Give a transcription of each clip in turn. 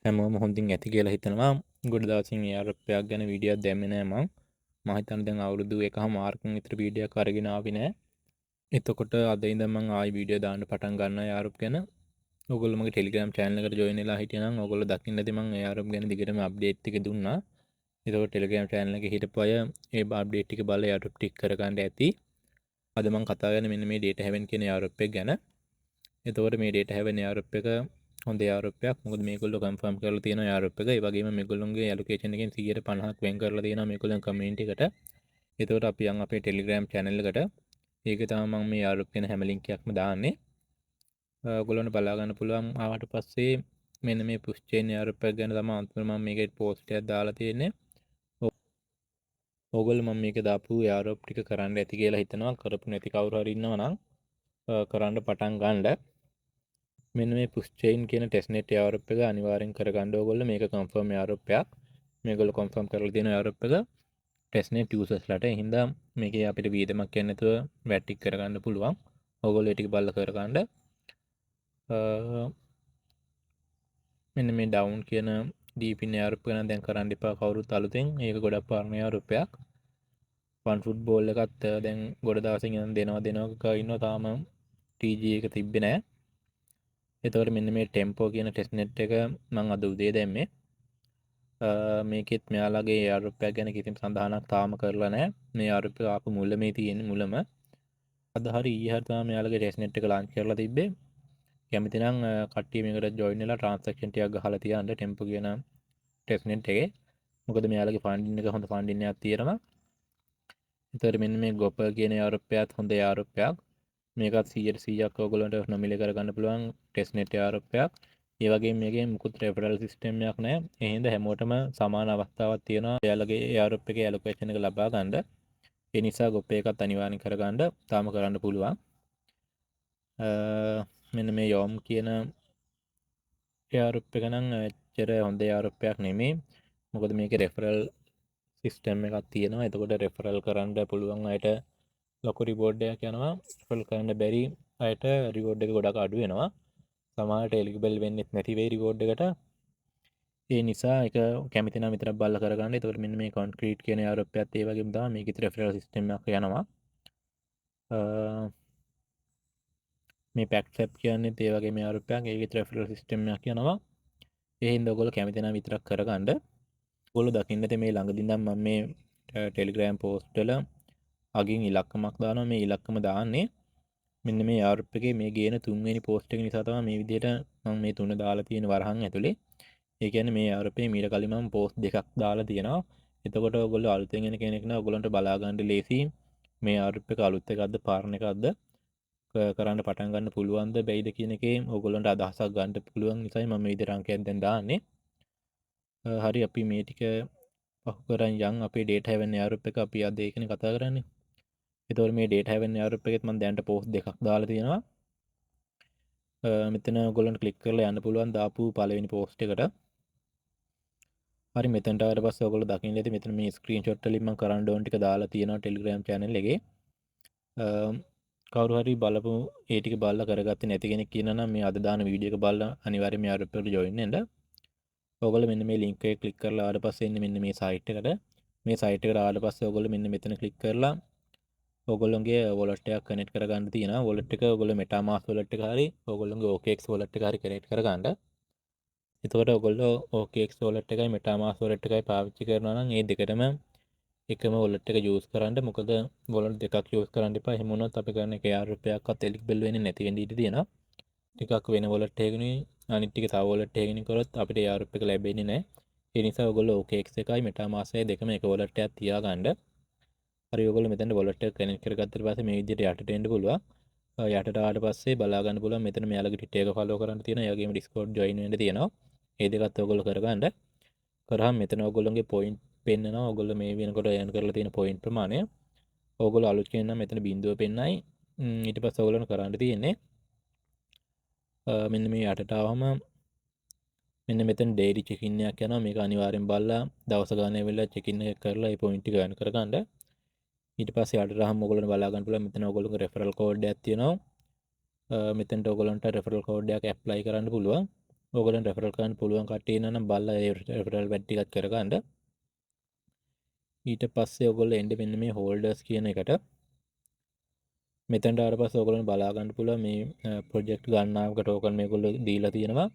හැමෝම හොඳින් ඇති කියලා හිතනවා. ගොඩ දවසින් මේ ආරොප්පයක් ගැන වීඩියෝවක් දැම්මේ නෑ මං. මම හිතන්නේ දැන් අවුරුදු 1.5 විතර වීඩියෝයක් අරගෙන ආවේ නෑ. එතකොට අද ඉඳන් මං ආයි වීඩියෝ දාන්න පටන් ගන්නවා ඒ ආරොප් ගැන. ඔයගොල්ලෝ මගේ Telegram channel එකට join වෙලා හිටියනම් ඔයගොල්ලෝ දකින්න ඇති මං ඒ ආරොප් ගැන දිගටම අප්ඩේට් ටික දුන්නා. එතකොට Telegram channel එකේ හිටපු අය ඒ අප්ඩේට් ටික බලලා ආරොප් ටික කරගන්න ඇති. අද මං කතා කරන්නේ මෙන්න මේ data haven කියන ආරොප් එක ගැන. එතකොට මේ data haven ආරොප් එක හොඳ ආරොප්පයක්. මොකද මේගොල්ලෝ කන්ෆර්ම් කරලා තියෙන ආරොප් එක. ඒ වගේම මේගොල්ලෝගේ ඇලොකේෂන් එකෙන් 150ක් වෙන් කරලා තියෙනවා මේගොල්ලන් කමියුනිටි එකට. එතකොට අපි යන් අපේ Telegram channel එකට. ඒකේ තමයි මම මේ ආරොප් වෙන හැම ලින්ක් එකක්ම දාන්නේ. ඔයගොල්ලන්ට බලා ගන්න පුළුවන් ආවට පස්සේ මෙන්න මේ පුෂ් චේන් ආරොප් එක ගැන තමයි අන්තිමට මම මේකේ පෝස්ට් එකක් දාලා තියෙන්නේ. ඔයගොල්ලෝ මම මේක දාපු ආරොප් ටික කරන්න ඇති කියලා හිතනවා. කරපු නැති කවුරු හරි ඉන්නවා නම් කරන්න පටන් ගන්නද මෙන්න මේ පුෂ් චේන් කියන ටෙස්ට් net ආරොප් එක අනිවාර්යෙන් කරගන්න ඕගොල්ලෝ. මේක කන්ෆර්ම් ආරොප් එකක්. මේගොල්ලෝ කන්ෆර්ම් කරලා තියෙන ආරොප් එක ටෙස්ට් net users ලට. ඒ හින්දා මේකේ අපිට වියදමක් යන්නේ නැතුව වැට් ටික කරගන්න පුළුවන්. ඕගොල්ලෝ ඒ ටික බලලා කරගන්න. මෙන්න මේ ඩවුන් කියන දීපින් ආරොප් එක දැන් කරන්න එපා කවුරුත් අලුතෙන්. ඒක ගොඩක් පරණ ආරොප්යක්. ෆන් ෆුට්බෝල් එකත් දැන් ගොඩ දවසින් ඉඳන් දෙනවා ඉන්නවා තාම TG එක තිබ්බේ නැහැ. එතකොට මෙන්න මේ ටෙම්පෝ කියන ටෙස්ට් net එක මම අද උදේ දැම්මේ. මේකෙත් මෙයාලගේ ආරොප්පයක් ගැන කිසිම සඳහනක් තාම කරලා නැහැ. මේ ආරොප්ප ආපු මුල මේ තියෙන්නේ මුලම. අද හරි ඊයේ හරි තමයි මෙයාලගේ ටෙස්ට් net එක launch කරලා තිබ්බේ. කැමති නම් කට්ටිය මේකට join වෙලා transaction ටිකක් ගහලා තියන්න ටෙම්පෝ කියන ටෙස්ට් net එකේ. මොකද මෙයාලගේ ෆන්ඩින් එක හොඳ ෆන්ඩින් එකක් තියෙනවා. එතකොට මෙන්න මේ ගොපර් කියන ආරොප්පයත් හොඳ ආරොප්පයක්. මේකත් 100%ක් ඔයගොල්ලන්ට නොමිලේ කරගන්න පුළුවන් ටෙස්ට් net ආරොප්පයක්. ඒ වගේම මේකේ මුකුත් රෙෆරල් සිස්ටම් එකක් නැහැ. ඒ හින්දා හැමෝටම සමාන අවස්ථාවක් තියෙනවා එයාලගේ ARP එකේ ඇලොකේෂන් එක ලබා ගන්න. ඒ නිසා ගොප් එකත් අනිවාර්යෙන් කරගන්න තාම කරන්න පුළුවන්. මෙන්න මේ යොම් කියන ARP එක නම් ඇත්තට හොඳ ARP එකක් නෙමෙයි. මොකද මේකේ රෙෆරල් සිස්ටම් එකක් තියෙනවා. එතකොට රෙෆරල් කරන්න පුළුවන් අයට ලොකු රිවෝඩ් එකක් යනවා. රෙෆරල් කරන්න බැරි අයට රිවෝඩ් එක ගොඩක් අඩු වෙනවා. සමහරට එලිජිබල් වෙන්නේ නැති වෙයි රිවෝඩ් එකට. ඒ නිසා ඒක කැමති නම් විතරක් බලලා කරගන්න. එතකොට මෙන්න මේ කොන්ක්‍රීට් කියන ආරොප් එකත් ඒ වගේම තමයි මේකේ රෙෆරල් සිස්ටම් එකක් යනවා. මේ පැක්ට්ලැබ් කියන්නේ ඒ වගේ මේ ආරොප් එකක් ඒකේ රෙෆරල් සිස්ටම් එකක් යනවා. ඒ හින්දා ඔයගොල්ලෝ කැමති නම් විතරක් කරගන්න. ඔයගොල්ලෝ දකින්න ඇති මේ ළඟදී ඉඳන් මම මේ ටෙලිග්‍රෑම් පෝස්ට් වල අගින් ඉලක්කමක් දානවා. මේ ඉලක්කම දාන්නේ මෙන්න මේ ආරොප් එකේ මේ ගේන තුන්වෙනි පෝස්ට් එක නිසා තමයි මේ විදිහට මම මේ තුන දාලා තියෙන වරහන් ඇතුලේ. ඒ කියන්නේ මේ ආරොප් එකේ මීට කලින් මම පෝස්ට් දෙකක් දාලා තියෙනවා. එතකොට ඔයගොල්ලෝ අලුතෙන් එන කෙනෙක් නම් ඔයගොල්ලන්ට බලා ගන්න ලේසි මේ ආරොප් එක අලුත් එකක්ද පාරණ එකක්ද කරන්න පටන් ගන්න පුළුවන්ද බැයිද කියන එකේ ඔයගොල්ලන්ට අදහසක් ගන්න පුළුවන් නිසායි මම මේ විදිහට අංකයක් දැන් දාන්නේ. හරි අපි මේ ටික පහු කරන් යන් අපේ data haven ආරොප් එක අපි අද ඒකනේ කතා කරන්නේ. එතකොට මේ data haven ආරොප් එකෙත් මම දැනට පෝස්ට් දෙකක් දාලා තියෙනවා. මෙතන ඔයගොල්ලන්ට ක්ලික් කරලා යන්න පුළුවන් දාපු පළවෙනි පෝස්ට් එකට. හරි මෙතනට ආවට පස්සේ ඔයගොල්ලෝ දකින්න ඇති මෙතන මේ ස්ක්‍රීන්ෂොට් වලින් මම කරන්න ඕන ටික දාලා තියෙනවා Telegram channel එකේ. කවුරු හරි බලපු ඒ ටික බලලා කරගත්තේ නැති කෙනෙක් කියනවා නම් මේ අද දාන වීඩියෝ එක බලලා අනිවාර්යයෙන් මේ ආරොප් එකට join වෙන්න. ඔයගොල්ලෝ මෙන්න මේ link එක ක්ලික් කරලා ආවට පස්සේ එන්නේ මෙන්න මේ site එකට. මේ site එකට ආවට පස්සේ ඔයගොල්ලෝ මෙන්න මෙතන ක්ලික් කරලා ඔයගොල්ලෝගේ wallet එකක් connect කරගන්න තියෙනවා. wallet එක ඔයගොල්ලෝ MetaMask wallet එක හරි ඔයගොල්ලෝගේ OKX wallet එක හරි connect කරගන්න. එතකොට ඔයගොල්ලෝ OKX wallet එකයි MetaMask wallet එකයි පාවිච්චි කරනවා නම් මේ දෙකටම එකම wallet එක use කරන්න. මොකද wallet දෙකක් use කරන්න එපා. එහෙම වුණොත් අපි කරන ARP එකක්වත් eligible වෙන්නේ නැති වෙන්න ඉඩ තියෙනවා. ටිකක් වෙන wallet එකකින් අනිත් ටික තව wallet එකකින් කරොත් අපිට ARP එක ලැබෙන්නේ නැහැ. ඒ නිසා ඔයගොල්ලෝ OKX එකයි MetaMask එකයි දෙකම එක wallet එකක් තියාගන්න. හරි ඔයගොල්ලෝ මෙතන wallet එක connect කරගත්තට පස්සේ මේ විදිහට යටට එන්න පුළුවන්. යටට ආවට පස්සේ බලා ගන්න පුළුවන් මෙතන මෙයාලගේ Twitter එක follow කරන්න තියෙනවා. ඒ වගේම Discord join වෙන්න තියෙනවා. ඒ දෙකත් ඔයගොල්ලෝ කරගන්න. කරාම මෙතන ඔයගොල්ලෝගේ point පෙන්නනවා. ඔයගොල්ලෝ මේ වෙනකොට earn කරලා තියෙන point ප්‍රමාණය. ඔයගොල්ලෝ අලුත් කෙනෙක් නම් මෙතන බිඳුව පෙන්නයි. ඊට පස්සේ ඔයගොල්ලෝ කරන්න තියෙන්නේ මෙන්න මේ යටට ආවම මෙන්න මෙතන daily check-in එකක් යනවා. මේක අනිවාර්යෙන් බලලා දවස ගානේ වෙලා check-in එක කරලා ඒ point ටික earn කරගන්න. ඊට පස්සේ යටට ආවම ඔයගොල්ලෝ බලා ගන්න පුළුවන් මෙතන ඔයගොල්ලෝගේ referral code එකක් තියෙනවා. මෙතනට ඔයගොල්ලන්ට referral code එකක් apply කරන්න පුළුවන්. ඕගොල්ලන්ට රෙෆරල් කරන්න පුළුවන් කට්ටිය ඉන්නවා නම් බලලා ඒ රෙෆරල් වැඩ ටිකක් කරගන්න. ඊට පස්සේ ඔයගොල්ලෝ එන්න මෙන්න මේ හෝල්ඩර්ස් කියන එකට. මෙතනට ආවට පස්සේ ඔයගොල්ලන්ට බලා ගන්න පුළුවන් මේ ප්‍රොජෙක්ට් ගණනාවක ටෝකන් මේගොල්ලෝ දීලා තියෙනවා.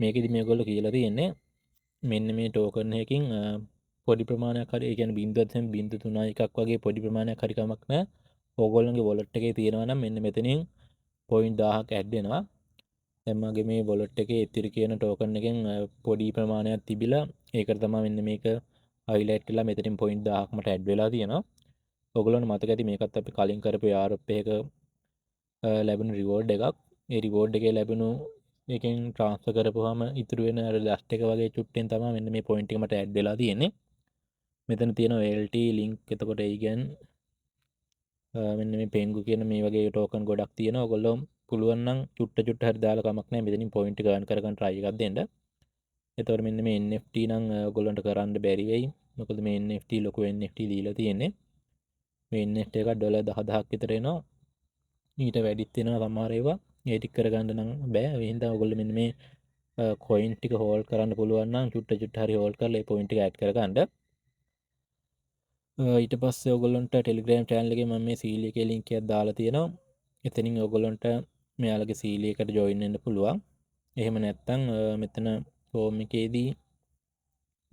මේකෙදි මේගොල්ලෝ කියලා තියෙන්නේ මෙන්න මේ ටෝකන් එකකින් පොඩි ප්‍රමාණයක් හරි, ඒ කියන්නේ 0.031ක් වගේ පොඩි ප්‍රමාණයක් හරි කමක් නැහැ. ඕගොල්ලන්ගේ වොලට් එකේ තියෙනවා නම් මෙන්න මෙතනින් 0.1000ක් ඇඩ් වෙනවා. දැන් මගේ මේ වොලට් එකේ ඉතිරි කියන ටෝකන් එකෙන් පොඩි ප්‍රමාණයක් තිබිලා ඒකට තමයි මෙන්න මේක හයිලයිට් වෙලා මෙතනින් 0.1000ක් මට ඇඩ් වෙලා තියෙනවා. ඔයගොල්ලන්ට මතක ඇති මේකත් අපි කලින් කරපු ARP එකක ලැබුණු රිවෝඩ් එකක්. ඒ රිවෝඩ් එකේ ලැබුණු එකෙන් ට්‍රාන්ස්ෆර් කරපුවාම ඉතුරු වෙන අර ඩස්ට් එක වගේ චුට්ටෙන් තමයි මෙන්න මේ පොයින්ට් එක මට ඇඩ් වෙලා තියෙන්නේ. මෙතන තියෙනවා LT link. එතකොට ඒ කියන්නේ මෙන්න මේ පෙන්ගු කියන මේ වගේ ටෝකන් ගොඩක් තියෙනවා. ඔයගොල්ලෝ පුළුවන් නම් චුට්ට හරි දාලා කමක් නැහැ. මෙතනින් පොයින්ට් ගන්න කරගන්න try එකක් දෙන්න. එතකොට මෙන්න මේ NFT නම් ඔයගොල්ලන්ට කරන්න බැරි වෙයි. මොකද මේ NFT ලොකු NFT දීලා තියෙන්නේ. මේ NFT එක $10,000ක් විතර එනවා. ඊට වැඩිත් වෙනවා සමහර ඒවා. ඒ ටික කරගන්න නම් බෑ. ඒ හින්දා ඔයගොල්ලෝ මෙන්න මේ කොයින් ටික හෝල්ඩ් කරන්න පුළුවන් නම් චුට්ට හරි හෝල්ඩ් කරලා ඒ පොයින්ට් එක ඇඩ් කරගන්න. ඊට පස්සේ ඔයගොල්ලන්ට ටෙලිග්‍රෑම් channel එකේ මම මේ සීලි එකේ link එකක් දාලා තියෙනවා. එතනින් ඔයගොල්ලන්ට මෙයාලගේ සීලි එකට join වෙන්න පුළුවන්. එහෙම නැත්නම් මෙතන home එකේදී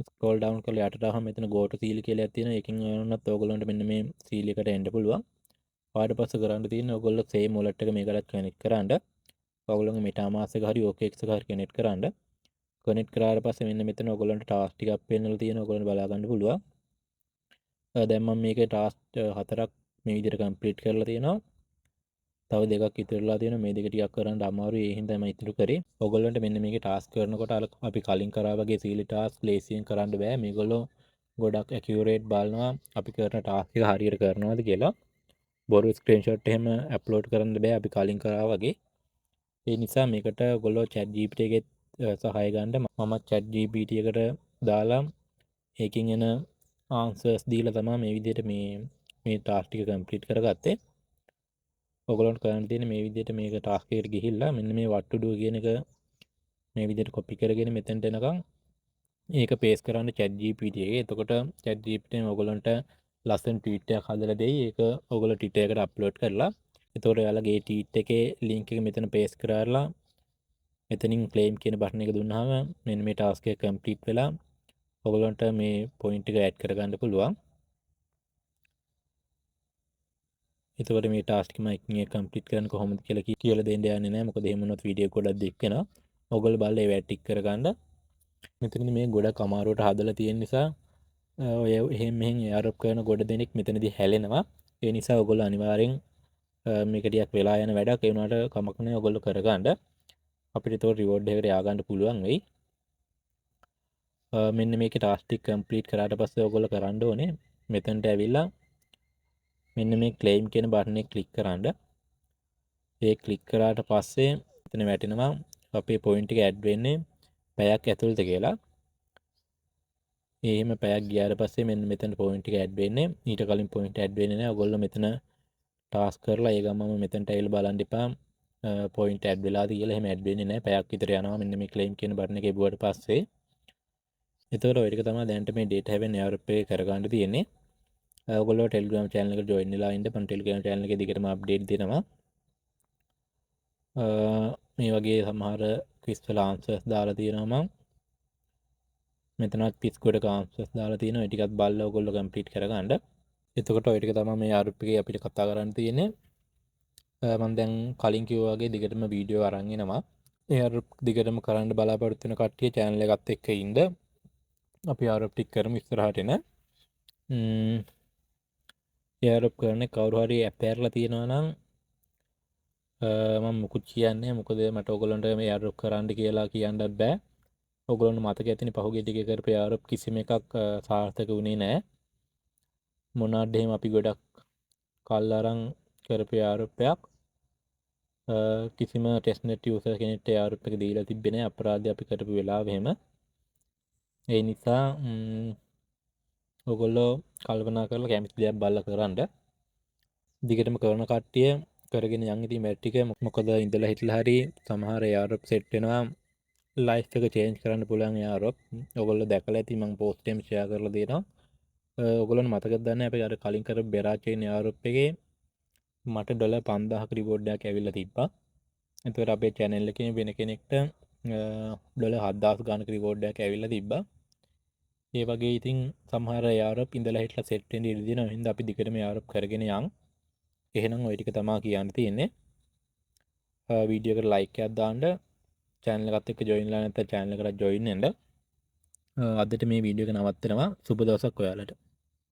ස්ක්‍රෝල් ඩවුන් කරලා යටට ආවම මෙතන go to සීලි කියලා එකක් තියෙනවා. ඒකෙන් වුණත් ඔයගොල්ලන්ට මෙන්න මේ සීලි එකට එන්න පුළුවන්. ඊට පස්සේ කරන්න තියෙන්නේ ඔයගොල්ලෝ same wallet එක මේකටත් connect කරන්න. ඔයගොල්ලෝගේ MetaMask එක හරි OKX එක හරි connect කරන්න. connect කරාට පස්සේ මෙන්න මෙතන ඔයගොල්ලන්ට task ටිකක් පෙන්නලා තියෙනවා. ඔයගොල්ලන්ට බලා ගන්න පුළුවන්. දැන් මම මේකේ ටාස්ක් 4ක් මේ විදිහට කම්ප්ලීට් කරලා තියෙනවා. තව දෙකක් ඉතුරුලා තියෙනවා. මේ දෙක ටිකක් කරන්න අමාරුයි. ඒ හින්දා මම ඉතුරු කරේ. ඔයගොල්ලන්ට මෙන්න මේකේ ටාස්ක් කරනකොට අපි කලින් කරා වගේ සීලි ටාස්ක් ලේසියෙන් කරන්න බෑ. මේගොල්ලෝ ගොඩක් ඇකියුරේට් බලනවා අපි කරන ටාස්ක් එක හරියට කරනවද කියලා. බොරු ස්ක්‍රීන්ෂොට් එහෙම අප්ලෝඩ් කරන්න බෑ අපි කලින් කරා වගේ. ඒ නිසා මේකට ඔයගොල්ලෝ chat GPT එකේ සහාය ගන්න මම chat GPT එකට දාලා ඒකින් එන ආන්සර්ස් දීලා තමයි මේ විදිහට මේ ටාස්ක් ටික කම්ප්ලීට් කරගත්තේ. ඔයගොල්ලන්ට කරන්න තියෙන්නේ මේ විදිහට මේක ටාස්ක් එකට ගිහිල්ලා මෙන්න මේ what to do කියන එක මේ විදිහට කොපි කරගෙන මෙතනට එනකම් ඒක පේස්ට් කරන්න chat GPT එකේ. එතකොට chat GPT එකෙන් ඔයගොල්ලන්ට ලස්සන ට්වීට් එකක් හදලා දෙයි. ඒක ඔයගොල්ලෝ Twitter එකට අප්ලෝඩ් කරලා එතකොට ඔයාලගේ ට්වීට් එකේ link එක මෙතන පේස්ට් කරලා මෙතනින් claim කියන බටන් එක දුන්නාම මෙන්න මේ ටාස්ක් එක කම්ප්ලීට් වෙලා ඔයගොල්ලන්ට මේ පොයින්ට් එක ඇඩ් කරගන්න පුළුවන්. එතකොට මේ ටාස්ක් එක මම කම්ප්ලීට් කරන්න කොහොමද කියලා දෙන්න යන්නේ නැහැ. මොකද එහෙම වුණොත් වීඩියෝ ගොඩක් දික් වෙනවා. ඔයගොල්ලෝ බලලා ඒ වැඩ ටික කරගන්න. මෙතනදී මේ ගොඩක් අමාරුවට හදලා තියෙන නිසා ඔය එහෙම මෙහෙන් ARP කරන ගොඩ දෙනෙක් මෙතනදී හැලෙනවා. ඒ නිසා ඔයගොල්ලෝ අනිවාර්යෙන් මේක ටිකක් වෙලා යන වැඩක්. ඒ වුණාට කමක් නැහැ ඔයගොල්ලෝ කරගන්න. අපිට ඒතකොට රිවෝඩ් එකට ය아가න්න පුළුවන් වෙයි. මෙන්න මේකේ ටාස්ක් ටික කම්ප්ලීට් කරාට පස්සේ ඔයගොල්ලෝ කරන්න ඕනේ මෙතනට ඇවිල්ලා මෙන්න මේ claim කියන බටන් එක ක්ලික් කරන්න. ඒ ක්ලික් කරාට පස්සේ එතන වැටෙනවා අපේ පොයින්ට් එක ඇඩ් වෙන්නේ පැයක් ඇතුළත කියලා. එහෙම පැයක් ගියාට පස්සේ මෙන්න මෙතන පොයින්ට් එක ඇඩ් වෙන්නේ. ඊට කලින් පොයින්ට් ඇඩ් වෙන්නේ නැහැ. ඔයගොල්ලෝ මෙතන ටාස්ක් කරලා ඒ ගමම මෙතනට ඇවිල්ලා බලන්න එපා. පොයින්ට් ඇඩ් වෙලාද කියලා. එහෙම ඇඩ් වෙන්නේ නැහැ. පැයක් විතර යනවා මෙන්න මේ claim කියන බටන් එක එබුවට පස්සේ. එතකොට ඔය ටික තමයි දැනට මේ data haven ARP එක කරගන්න තියෙන්නේ. ඔයගොල්ලෝ Telegram channel එකට join වෙලා ඉන්න. මම Telegram channel එකේ දිගටම update දෙනවා. මේ වගේ සමහර ක්විස් වල ආන්සර්ස් දාලා තියෙනවා මම. මෙතනත් ක්විස් ගොඩක ආන්සර්ස් දාලා තියෙනවා. ඒ ටිකත් බලලා ඔයගොල්ලෝ කම්ප්ලීට් කරගන්න. එතකොට ඔය ටික තමයි මේ ARP එකේ අපිට කතා කරන්න තියෙන්නේ. මම දැන් කලින් කිව්වා වගේ දිගටම වීඩියෝ අරන් එනවා. ඒ ARP දිගටම කරන්න බලාපොරොත්තු වෙන කට්ටිය channel එකත් එක්ක ඉන්න. අපි ARP ටික කරමු ඉස්සරහට එන. ARP කරන්නේ කවුරු හරි ඇප් එකලා තියෙනවා නම් මම මුකුත් කියන්නේ මොකද මට ඔයගොල්ලන්ට මේ ARP කරන්න කියලා කියන්නත් බෑ. ඔයගොල්ලන්ට මතක ඇතිනේ පහුගිය ටිකේ කරපු ARP කිසිම එකක් සාර්ථක වුණේ නැහැ. මොනවාද එහෙම අපි ගොඩක් කල් අරන් කරපු ARP එකක් කිසිම ටෙස්ට්නෙට් යූසර් කෙනෙක්ට ARP එක දීලා තිබ්බේ නැහැ අපරාධය අපි කරපු වෙලාවෙ එහෙම. ඒ නිසා ඔයගොල්ලෝ කල්පනා කරලා කැමති දෙයක් බලලා කරන්න. දිගටම කරන කට්ටිය කරගෙන යන් ඉතින් මැට් ටික මොකද ඉඳලා හිටලා හරි සමහර ARP සෙට් වෙනවා ලයිෆ් එක චේන්ජ් කරන්න පුළුවන් යාරොප්. ඔයගොල්ලෝ දැකලා ඇති මම පෝස්ට් එකෙන් ෂෙයා කරලා දෙනවා. ඔයගොල්ලන්ට මතකද දන්නේ අපි අර කලින් කරපු බෙරා චේන් යාරොප් එකේ මට ඩොලර් 5000ක රිවෝඩ් එකක් ඇවිල්ලා තිබ්බා. එතකොට අපේ channel එකේ වෙන කෙනෙක්ට ඩොලර් 7000 ගානක රිවෝඩ් එකක් ඇවිල්ලා තිබ්බා. ඒ වගේ ඉතින් සමහර යාරොප් ඉඳලා හිටලා සෙට් වෙන්න ඉඩ දෙනවා. හින්දා අපි දිගටම යාරොප් කරගෙන යන්. එහෙනම් ওই ටික තමයි කියන්න තියෙන්නේ. වීඩියෝ එකට ලයික් එකක් දාන්න, channel එකත් එක්ක join වෙලා නැත්නම් channel එකට join වෙන්න. අදට මේ වීඩියෝ එක නවත්තනවා. සුබ දවසක් ඔයාලට.